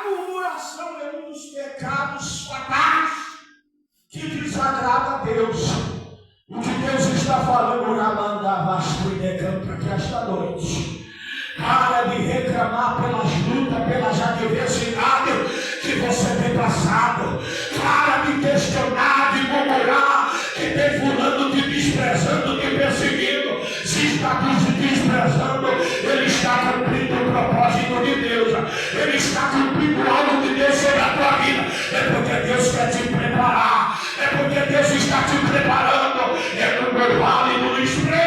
murmuração é um dos pecados fatais que desagrada a Deus. O que Deus está falando na Mandavastu e decanta aqui esta noite. Para de reclamar pelas lutas, pelas adversidades que você tem passado. Para de questionar, de murmurar que tem fulano te desprezando, te perseguindo. Se está te desprezando, ele está cumprindo o propósito de Deus. Ele está cumprindo algo de Deus sobre a tua vida. É porque Deus quer te preparar. É porque Deus está te preparando. É no meu vale do desprezo.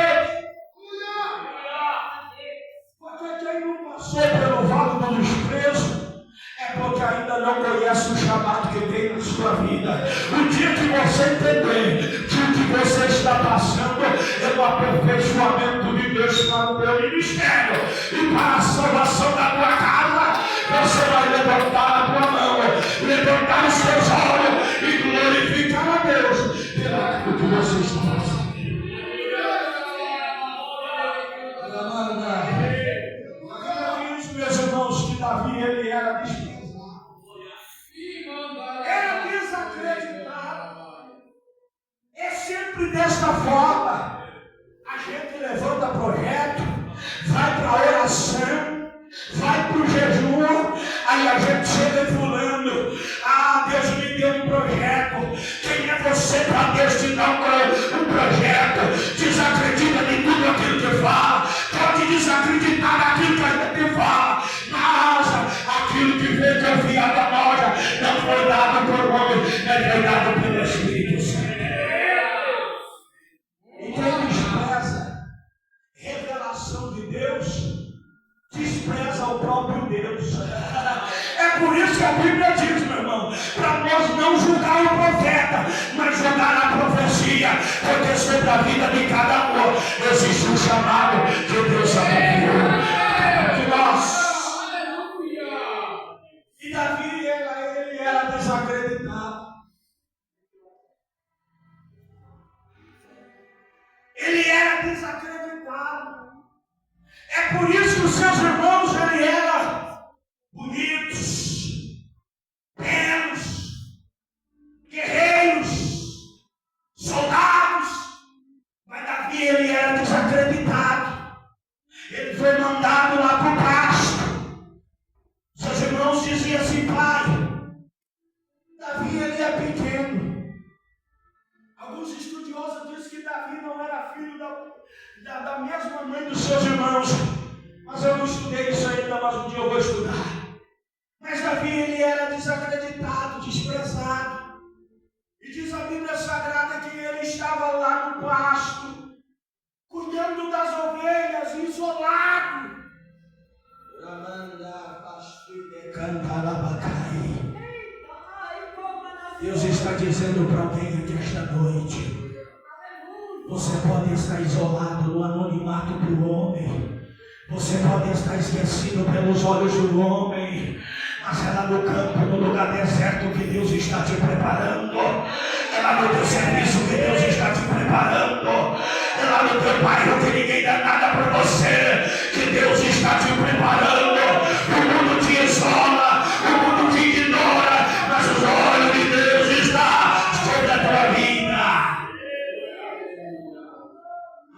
Porque quem não passou pelo vale do desprezo é porque ainda não conhece o chamado que tem na sua vida. O dia que você entender que o que você está passando é o aperfeiçoamento de Deus para o teu ministério e para a salvação da tua casa, você vai levantar a tua mão, levantar os seus olhos e glorificar a Deus pelo que você está passando. Meus irmãos, que Davi ele era desprezado, era desacreditado. É sempre desta forma. A gente levanta projeto, vai para a oração, vai para o jejum, aí a gente chega em fulano. Ah, Deus me deu um projeto. Quem é você para Deus te dar um projeto? Desacredita de tudo aquilo que fala. Pode desacreditar daquilo que a gente fala. Mas aquilo que veio confiado a nós não foi dado por homem, mas foi dado pelo Espírito Santo. E quem despreza revelação de Deus, despreza o próprio Deus. É por isso que a Bíblia diz, meu irmão, para nós não julgar o profeta, mas julgar a profecia, porque sobre a vida de cada um existe um chamado que Deus abriu de nós. E Davi, ele era desacreditado. Ele era desacreditado. É por isso que os seus irmãos, ele era bonitos, belos, guerreiros, soldados. Mas Davi, ele era desacreditado. Ele foi mandado lá para o pasto. Seus irmãos diziam assim: pai, Davi ele é pequeno. Alguns estudiosos dizem que Davi não era filho da mesma mãe dos seus irmãos. Mas eu não estudei isso ainda, mas um dia eu vou estudar. Mas Davi ele era desacreditado, desprezado. E diz a Bíblia Sagrada que ele estava lá no pasto, cuidando das ovelhas, isolado. Deus está dizendo para alguém aqui esta noite: você pode estar isolado no anonimato do homem, você pode estar esquecido pelos olhos do homem, mas é lá no campo, no lugar deserto que Deus está te preparando. É lá no teu serviço que Deus está te preparando. É lá no teu bairro que ninguém dá nada para você, que Deus está te preparando. O mundo te isola, o mundo te ignora, mas os olhos de Deus estão sobre a tua vida.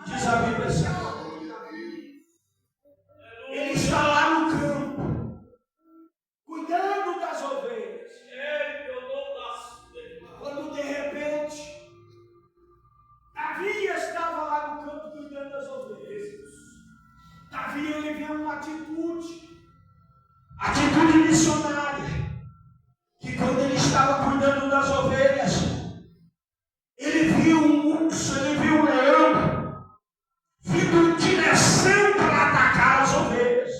Diz a Bíblia assim: ele está lá no campo, cuidando das ovelhas. Quando de repente Davi estava lá no campo cuidando das ovelhas, Davi ele viu uma atitude missionária, que quando ele estava cuidando das ovelhas, ele viu um urso, ele viu um leão vindo em direção para atacar as ovelhas.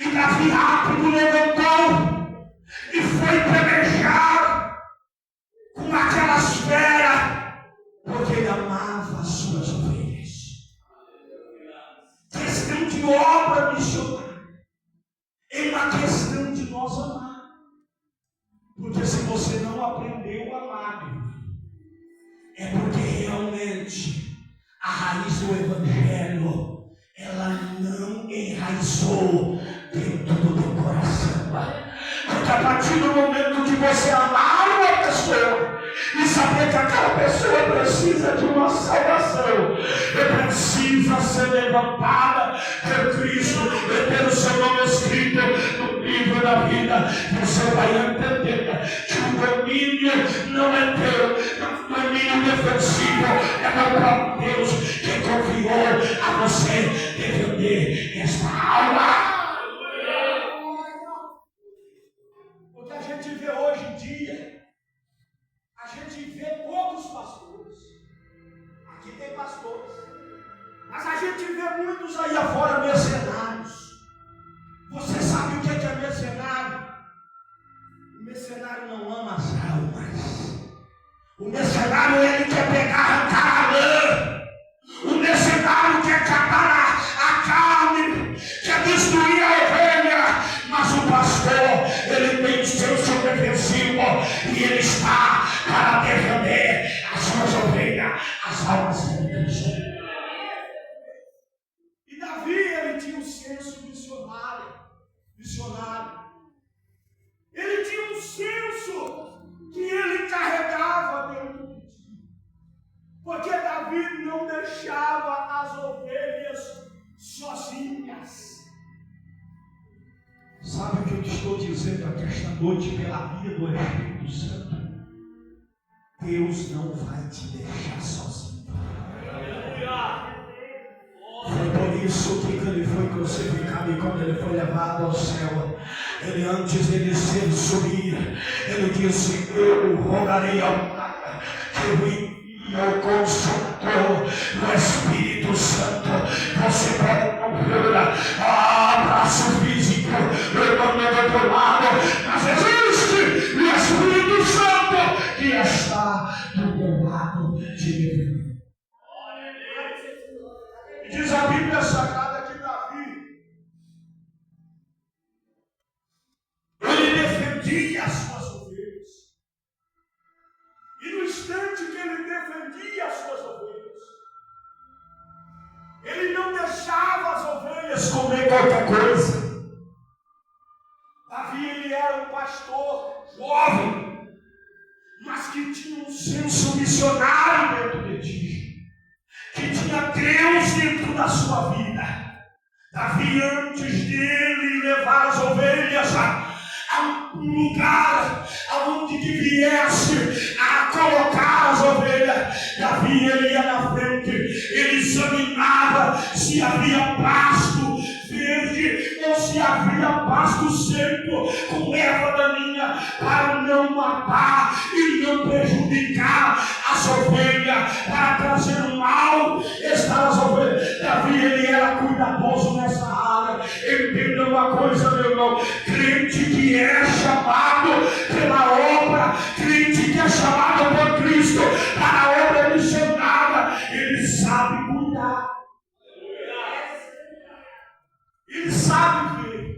E Davi rápido levantou e foi pelejar com aquelas feras, porque ele amava as suas ovelhas. Questão de obra missionária é uma questão de nós amar. Porque se você não aprendeu a amar, é porque realmente a raiz do Evangelho ela não enraizou dentro do teu coração. que a partir do momento que você amar uma pessoa e saber que aquela pessoa precisa de uma salvação, precisa ser levantada por Cristo e ter o seu nome escrito no livro da vida, você vai entender que o domínio não é teu, o domínio defensivo é do próprio Deus que confiou a você defender esta alma. O que a gente vê hoje em dia, a gente vê poucos pastores. Aqui tem pastores, mas a gente vê muitos aí afora mercenários. Você sabe o que é mercenário? O mercenário não ama as almas. O mercenário, ele quer pegar, arrancar a lã. O mercenário quer catar a carne, quer destruir a ovelha. Mas o pastor, ele tem senso defensivo e ele está para defender as suas ovelhas, as almas que ele tem. E Davi, ele tinha um senso missionário. Ele tinha um senso que ele carregava dentro de si. Porque Davi não deixava as ovelhas sozinhas. Sabe o que eu te estou dizendo aqui esta noite pela via do Espírito Santo? Deus não vai te deixar sozinho. Foi por isso que quando ele foi crucificado e quando ele foi levado ao céu, ele antes de subir, ele disse: eu rogarei ao Pai que eu envie o Consolador, o Espírito Santo. Você pode não ver abraço físico, eu do lado, mas existe o Espírito Santo que está do teu lado direito. Diz a Bíblia Sagrada que Davi, ele defendia as suas ovelhas. E no instante que ele defendia as suas ovelhas, ele não deixava as ovelhas comer qualquer coisa. Davi, ele era um pastor jovem, mas que tinha um senso missionário dentro de ti, que tinha Deus dentro da sua vida. Davi, antes dele levar as ovelhas a um lugar aonde que viesse a colocar as ovelhas, Davi, ele ia na frente, ele examinava se havia pasto verde ou se havia pasto seco com erva daninha, para não matar e não prejudicar as ovelhas, para trazer um mal-estar às ovelhas. Davi, ele era cuidadoso nessa área. Entenda uma coisa, meu irmão: crente que é chamado pela obra, crente que é chamado por Cristo para a obra missionária, ele sabe cuidar, ele sabe ver,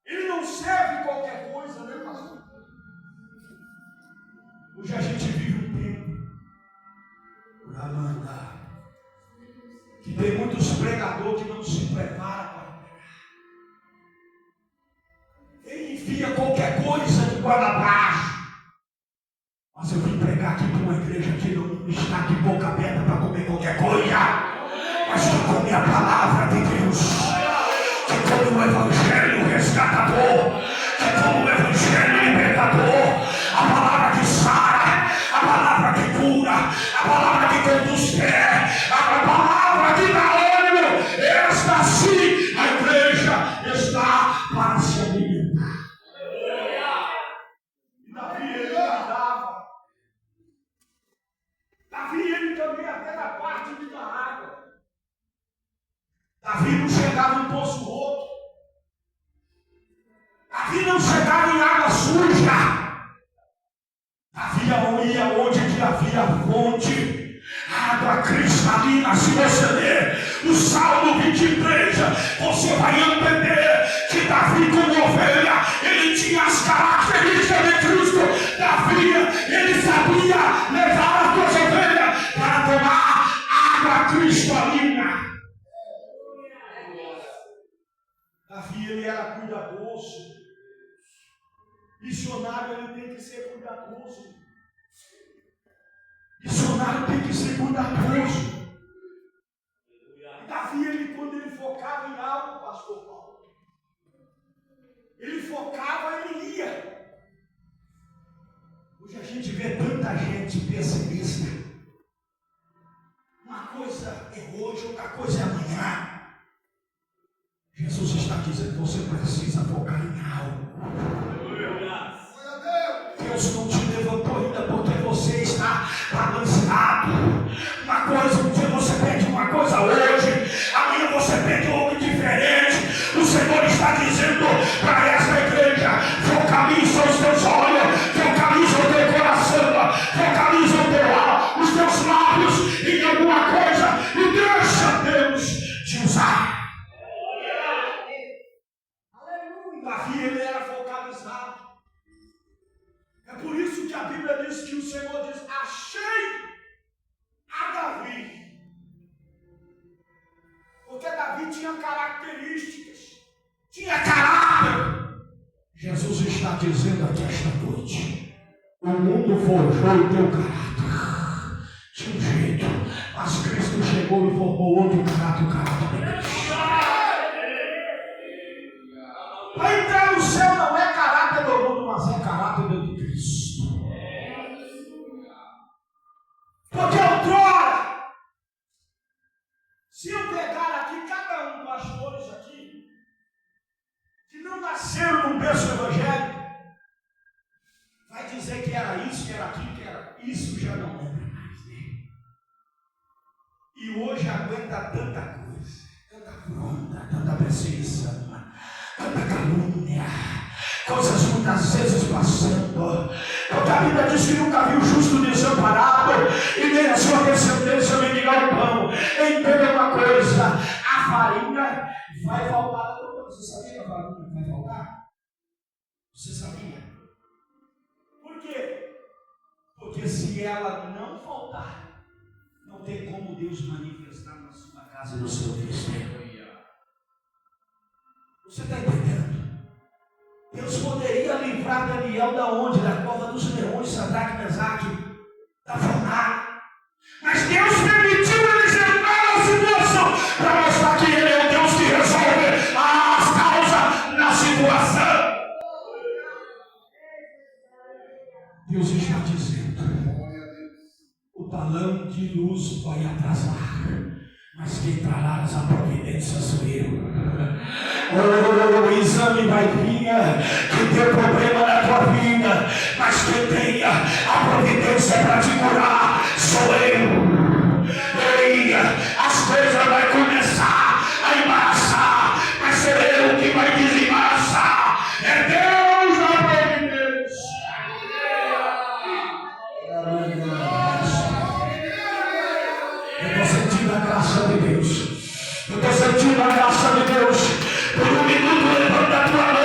ele não serve qualquer coisa, né, pastor? Hoje a gente vive um tempo que tem muitos pregadores que não se preparam para pregar. Ele enfia qualquer coisa de guarda abaixo. Mas eu vim pregar aqui para uma igreja que não está de boca aberta para comer qualquer coisa, mas que come a palavra de Deus, que come o evangelho resgatador, que come o evangelho libertador, a palavra que sara, a palavra que cura, a palavra que conduz fé, a palavra que dá ânimo. Esta sim, a igreja está para se alimentar. E Davi, ele guardava. Davi, ele também até na parte da água. Davi não chegava em poço roto. Davi não chegava em água suja. Davi ia onde que havia fonte, água cristalina. Se você ler o Salmo 23, você vai entender que Davi, como ovelha, ele tinha as características de Cristo. Davi, ele sabia levar as suas ovelhas para tomar água cristalina. Davi, ele era cuidadoso. Missionário, ele tem que ser cuidadoso. Missionário tem que ser cuidadoso. E Davi, quando ele focava em algo, pastor Paulo, ele focava, ele ia. Hoje a gente vê tanta gente pessimista. Uma coisa é hoje, outra coisa é amanhã. Jesus está dizendo que você precisa focar em algo. Deus não te levantou ainda porque você está balanceado. Uma coisa, um dia você pede uma coisa hoje, amanhã você pede algo diferente. O Senhor está dizendo para esta igreja: focaliza os teus olhos, focaliza o teu coração, focaliza os teus lábios em alguma coisa e deixa Deus te usar. Davi, ele era focalizado. É por isso que a Bíblia diz que o Senhor diz: achei a Davi. Porque Davi tinha características, tinha caráter. Jesus está dizendo aqui esta noite: o mundo forjou o teu caráter de um jeito, mas Cristo chegou e formou outro caráter, o caráter de Cristo. Para entrar no céu não é caráter do mundo, mas é caráter de Cristo. Porque outrora, se eu pegar aqui cada um dos pastores aqui, que não nasceram no berço evangélico, vai dizer que era isso, que era aquilo, que era isso, já não lembra mais, né? E hoje aguenta tanta coisa, tanta afronta, tanta perseguição, tanta calúnia, coisas muitas vezes passando, porque a Bíblia diz que nunca viu o justo desamparado e nem a sua descendência mendigar o pão. Entenda uma coisa: a farinha vai faltar. Você sabia que a farinha vai faltar? Você sabia? Por quê? Porque se ela não faltar, não tem como Deus manifestar na sua casa e no seu ministério. Você está entendendo? Deus poderia livrar Daniel da onde? Da cova dos leões, Sadraque, Mesaque, da fornalha. Mas Deus permitiu eles entrar na situação para mostrar que Ele é o Deus que resolve as causas na situação. Deus está dizendo: o talão de luz vai atrasar, mas quem trará a providência sou eu. O exame vai vir, que tem problema na tua vida, mas quem tenha a providência para te curar sou eu. Ei, as coisas vão começar a embaraçar, mas sou eu que vai desembaraçar. É Deus na providência. Eu estou sentindo a graça de Deus. Eu estou sentindo a graça de Deus. Por um minuto levanta a tua mão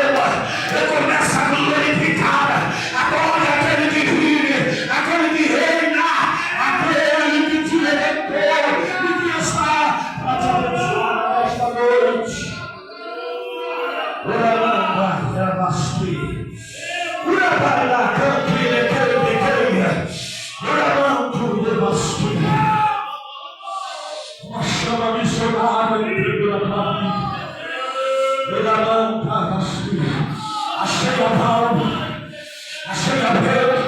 e começa a glorificar. Adore aquele que vive, aquele que reina, aquele que te levantou e que está para te abençoar esta noite. Uma chama missionária entrando na tua vida. Achei a Paulo, achei a Pedro,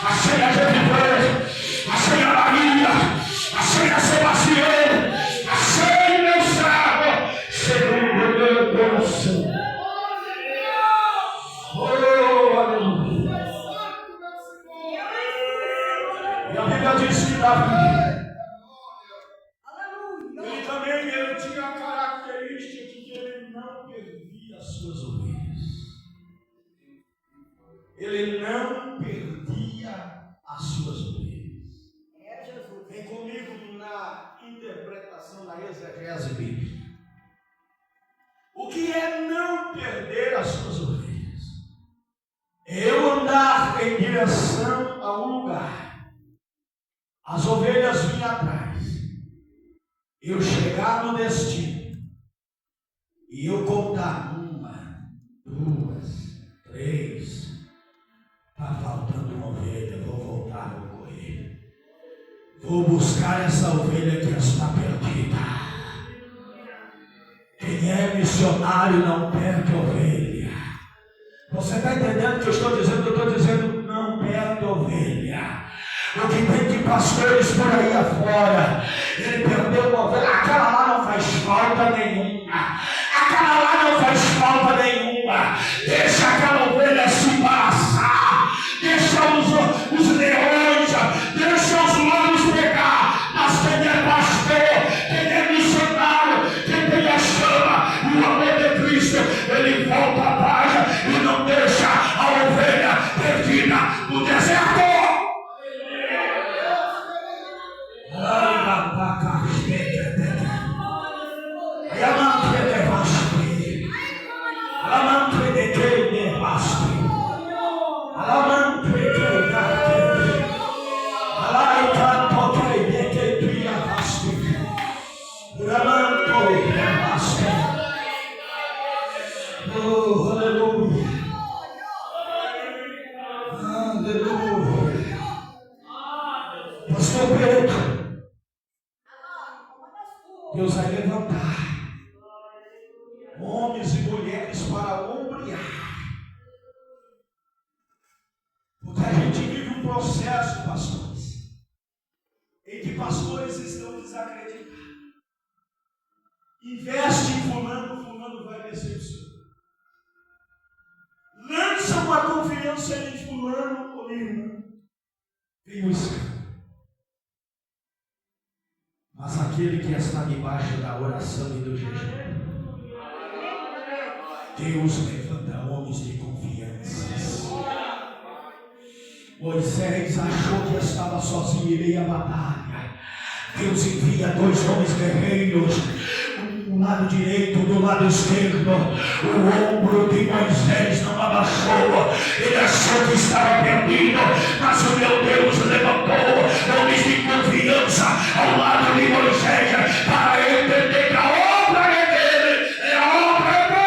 achei a Jennifer, achei a Maria, achei a Sebastião, achei meu servo, segundo meu coração. Oh, aleluia. E a Bíblia diz que Davi, ele também tinha a característica de que ele não perdia as suas ovelhas. Ele não perdia as suas ovelhas. Vem comigo na interpretação da exegese bíblica. O que é não perder as suas ovelhas? É eu andar em direção a um lugar, as ovelhas vinham atrás, eu chegar no destino e eu contar 1, 2, 3, Vou buscar essa ovelha que está perdida. Quem é missionário não perde ovelha. Você está entendendo o que eu estou dizendo? Eu estou dizendo, não perde ovelha. O que tem de pastores por aí afora, ele perdeu uma ovelha, aquela lá não faz falta nenhuma. Aquela lá não faz falta nenhuma. Deixa aquela ovelha se embaraçar. Deixa os leões, deixa os lobos pegar. Mas quem é pastor, quem é missionário, quem tem a chama e o amor de Cristo, ele volta atrás e não deixa a ovelha perdida no deserto. Deus vai levantar homens e mulheres para ombrear, porque a gente vive um processo, pastores, em que pastores estão desacreditados. Investe em fulano, fulano vai decepcionar. Lança uma confiança em fulano ou irmão, vem o escândalo. Mas aquele que está debaixo da oração e do jejum, Deus levanta homens de confiança. Moisés achou que estava sozinho em meio à batalha. Deus envia 2 homens guerreiros, um do lado direito, do lado esquerdo. O ombro de Moisés não abaixou. Ele achou que estava perdido, mas o meu Deus levantou homens de confiança ao lado de Moisés para entender que a obra é dele, a obra é dele.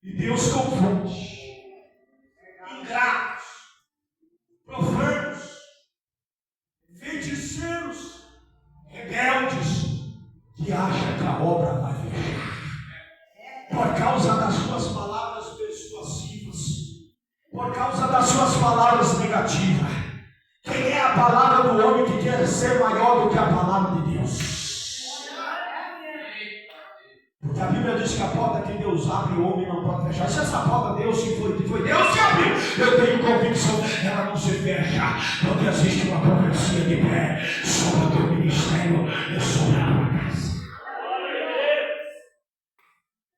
E Deus confunde ingratos, profanos, feiticeiros, rebeldes, que acham que a obra vai fechar por causa das suas palavras persuasivas, por causa das suas palavras negativas. Quem é a palavra do homem que quer ser maior do que a palavra de Deus? Porque a Bíblia diz que a porta que Deus abre, o homem não pode fechar. Se essa porta Deus, se foi Deus que abriu, eu tenho convicção, ela não se fecha, porque existe uma profecia de pé sobre o teu ministério e sobre a tua casa.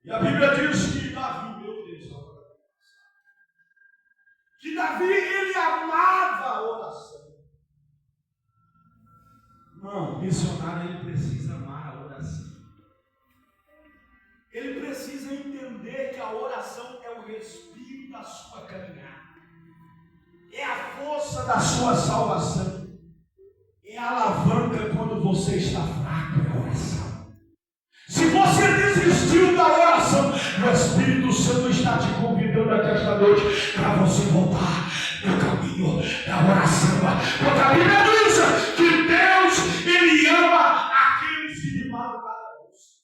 E a Bíblia diz que Davi, meu Deus, que Davi, ele amava a oração. Não, missionário, ele precisa amar a oração. Ele precisa entender que a oração é o respiro da sua caminhada, é a força da sua salvação, é a alavanca quando você está fraco, é a oração. Se você desistiu da oração, o Espírito Santo está te convidando aqui esta noite para você voltar no caminho da oração, porque a Bíblia diz que Deus, ele ama aqueles que de madrugada buscam.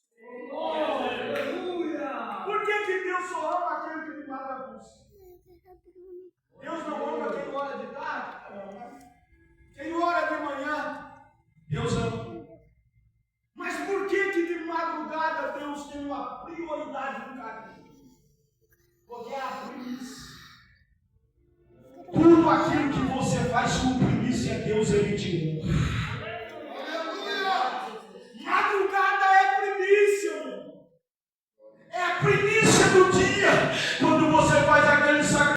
Por que Deus só ama aquele que de madrugada busca? Deus não ama quem ora de tarde? Quem ora de manhã? Deus ama. Mas por que de madrugada Deus tem uma prioridade no caminho? Porque é a primícia. Tudo aquilo que você faz com primícia, Deus, ele te honra.